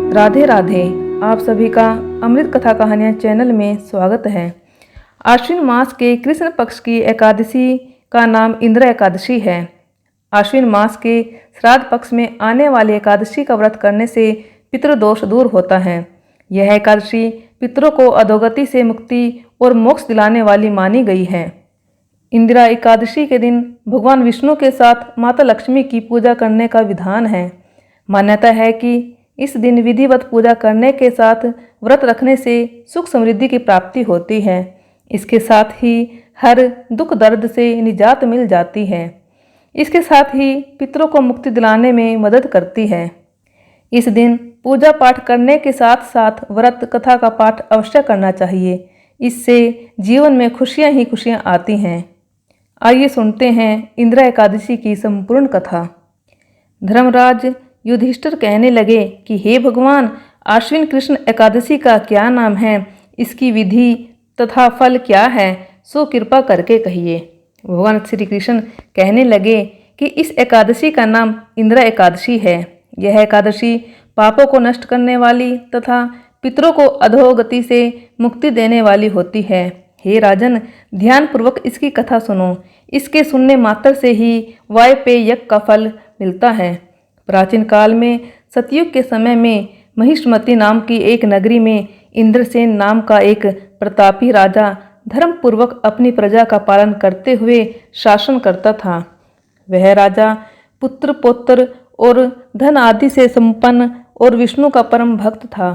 राधे राधे। आप सभी का अमृत कथा कहानियाँ चैनल में स्वागत है। आश्विन मास के कृष्ण पक्ष की एकादशी का नाम इंद्र एकादशी है। आश्विन मास के श्राद्ध पक्ष में आने वाली एकादशी का व्रत करने से पितृदोष दूर होता है। यह एकादशी पितरों को अधोगति से मुक्ति और मोक्ष दिलाने वाली मानी गई है। इंदिरा एकादशी के दिन भगवान विष्णु के साथ माता लक्ष्मी की पूजा करने का विधान है। मान्यता है कि इस दिन विधिवत पूजा करने के साथ व्रत रखने से सुख समृद्धि की प्राप्ति होती है। इसके साथ ही हर दुख दर्द से निजात मिल जाती है। इसके साथ ही पितरों को मुक्ति दिलाने में मदद करती है। इस दिन पूजा पाठ करने के साथ साथ व्रत कथा का पाठ अवश्य करना चाहिए। इससे जीवन में खुशियां ही खुशियां आती हैं। आइए सुनते हैं इंदिरा एकादशी की संपूर्ण कथा। धर्मराज युधिष्ठिर कहने लगे कि हे भगवान, आश्विन कृष्ण एकादशी का क्या नाम है, इसकी विधि तथा फल क्या है, सो कृपा करके कहिए। भगवान श्री कृष्ण कहने लगे कि इस एकादशी का नाम इंदिरा एकादशी है। यह एकादशी पापों को नष्ट करने वाली तथा पितरों को अधोगति से मुक्ति देने वाली होती है। हे राजन, ध्यानपूर्वक इसकी कथा सुनो। इसके सुनने मात्र से ही वायपेय यज्ञ का फल मिलता है। प्राचीन काल में सतयुग के समय में महिष्मती नाम की एक नगरी में इंद्रसेन नाम का एक प्रतापी राजा धर्मपूर्वक अपनी प्रजा का पालन करते हुए शासन करता था। वह राजा पुत्र पौत्र और धन आदि से संपन्न और विष्णु का परम भक्त था।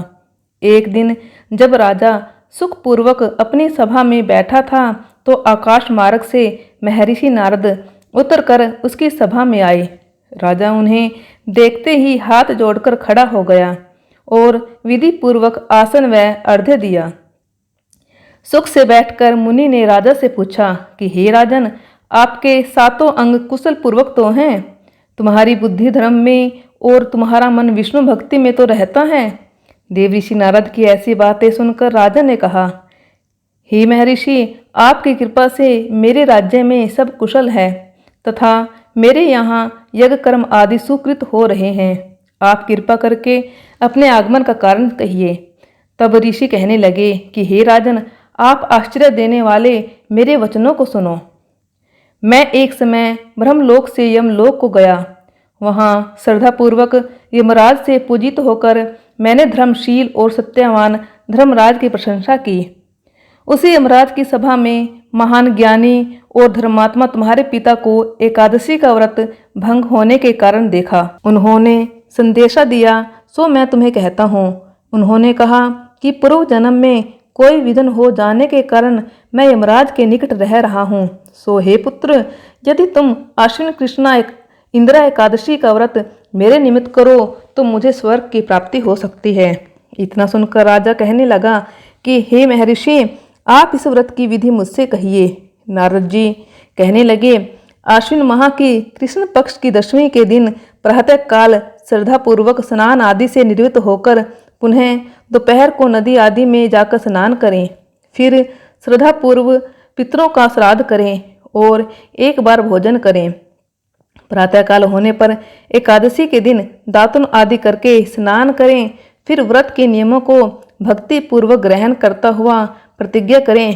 एक दिन जब राजा सुखपूर्वक अपनी सभा में बैठा था तो आकाश मार्ग से महर्षि नारद उतरकर उसकी सभा में आए। राजा उन्हें देखते ही हाथ जोड़कर खड़ा हो गया और विधि पूर्वक आसन व अर्घ्य दिया। सुख से बैठकर मुनि ने राजा से पूछा कि हे राजन, आपके सातों अंग कुशल पूर्वक तो हैं, तुम्हारी बुद्धि धर्म में और तुम्हारा मन विष्णु भक्ति में तो रहता है। देवऋषि नारद की ऐसी बातें सुनकर राजा ने कहा, हे महर्षि, आपकी कृपा से मेरे राज्य में सब कुशल है तथा मेरे यहाँ यज्ञ कर्म आदि सुकृत हो रहे हैं। आप कृपा करके अपने आगमन का कारण कहिए। तब ऋषि कहने लगे कि हे राजन, आप आश्चर्य देने वाले मेरे वचनों को सुनो। मैं एक समय ब्रह्मलोक से यमलोक को गया। वहाँ श्रद्धापूर्वक यमराज से पूजित होकर मैंने धर्मशील और सत्यवान धर्मराज की प्रशंसा की। उसी यमराज की सभा में महान ज्ञानी और धर्मात्मा तुम्हारे पिता को एकादशी का व्रत भंग होने के कारण देखा। उन्होंने संदेशा दिया, सो मैं तुम्हें कहता हूँ। उन्होंने कहा कि पूर्व जन्म में कोई विघ्न हो जाने के कारण मैं यमराज के निकट रह रहा हूँ। सो हे पुत्र, यदि तुम आश्विन कृष्णा इंदिरा एकादशी का व्रत मेरे निमित्त करो तो मुझे स्वर्ग की प्राप्ति हो सकती है। इतना सुनकर राजा कहने लगा कि हे महर्षि, आप इस व्रत की विधि मुझसे कहिए। नारद जी कहने लगे, आश्विन माह की कृष्ण पक्ष की दशमी के दिन प्रातः काल श्रद्धापूर्वक स्नान आदि से निवृत्त होकर पुनः दोपहर को नदी आदि में जाकर स्नान करें। फिर श्रद्धापूर्व पितरों का श्राद्ध करें और एक बार भोजन करें। प्रातःकाल होने पर एकादशी के दिन दातुन आदि करके स्नान करें। फिर व्रत के नियमों को भक्ति पूर्वक ग्रहण करता हुआ प्रतिज्ञा करें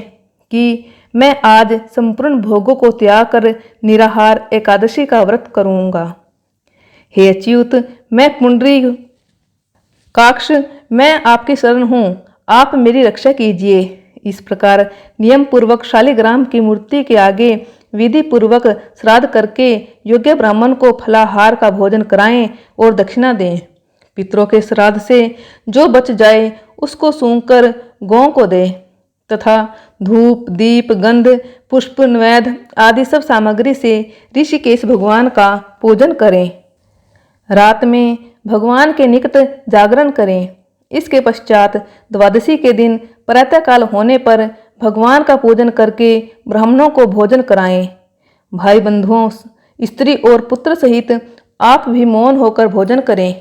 कि मैं आज संपूर्ण भोगों को त्याग कर निराहार एकादशी का व्रत करूंगा। हे अच्युत, मैं पुंडरी काक्ष, मैं आपकी शरण हूँ, आप मेरी रक्षा कीजिए। इस प्रकार नियम पूर्वक शालिग्राम की मूर्ति के आगे विधि पूर्वक श्राद्ध करके योग्य ब्राह्मण को फलाहार का भोजन कराएं और दक्षिणा दें। पितरों के श्राद्ध से जो बच जाए उसको सूंघकर गौ को दे तथा धूप दीप गंध पुष्प नैवेद्य आदि सब सामग्री से ऋषिकेश भगवान का पूजन करें। रात में भगवान के निकट जागरण करें। इसके पश्चात द्वादशी के दिन प्रातःकाल होने पर भगवान का पूजन करके ब्राह्मणों को भोजन कराएं। भाई बंधुओं, स्त्री और पुत्र सहित आप भी मौन होकर भोजन करें।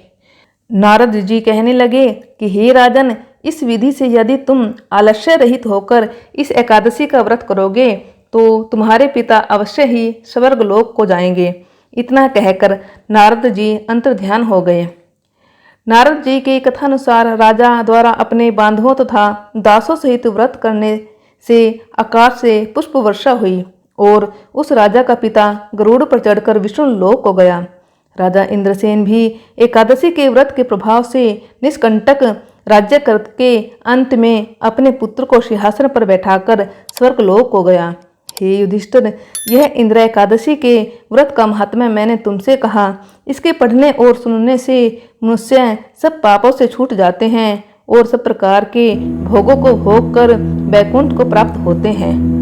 नारद जी कहने लगे कि हे राजन, इस विधि से यदि तुम आलस्य रहित होकर इस एकादशी का व्रत करोगे तो तुम्हारे पिता अवश्य ही स्वर्ग लोक को जाएंगे। इतना कहकर नारद जी अंतर्ध्यान हो गए। नारद जी के कथानुसार राजा द्वारा अपने बांधवों तथा दासों सहित व्रत करने से आकाश से पुष्प वर्षा हुई और उस राजा का पिता गरुड़ पर चढ़कर विष्णु लोक को गया। राजा इंद्रसेन भी एकादशी के व्रत के प्रभाव से निष्कंटक राज्य करके अंत में अपने पुत्र को सिंहासन पर बैठाकर स्वर्गलोक को गया। हे युधिष्ठिर, यह इंद्र एकादशी के व्रत का महात्म्य मैंने तुमसे कहा। इसके पढ़ने और सुनने से मनुष्य सब पापों से छूट जाते हैं और सब प्रकार के भोगों को भोग कर वैकुंठ को प्राप्त होते हैं।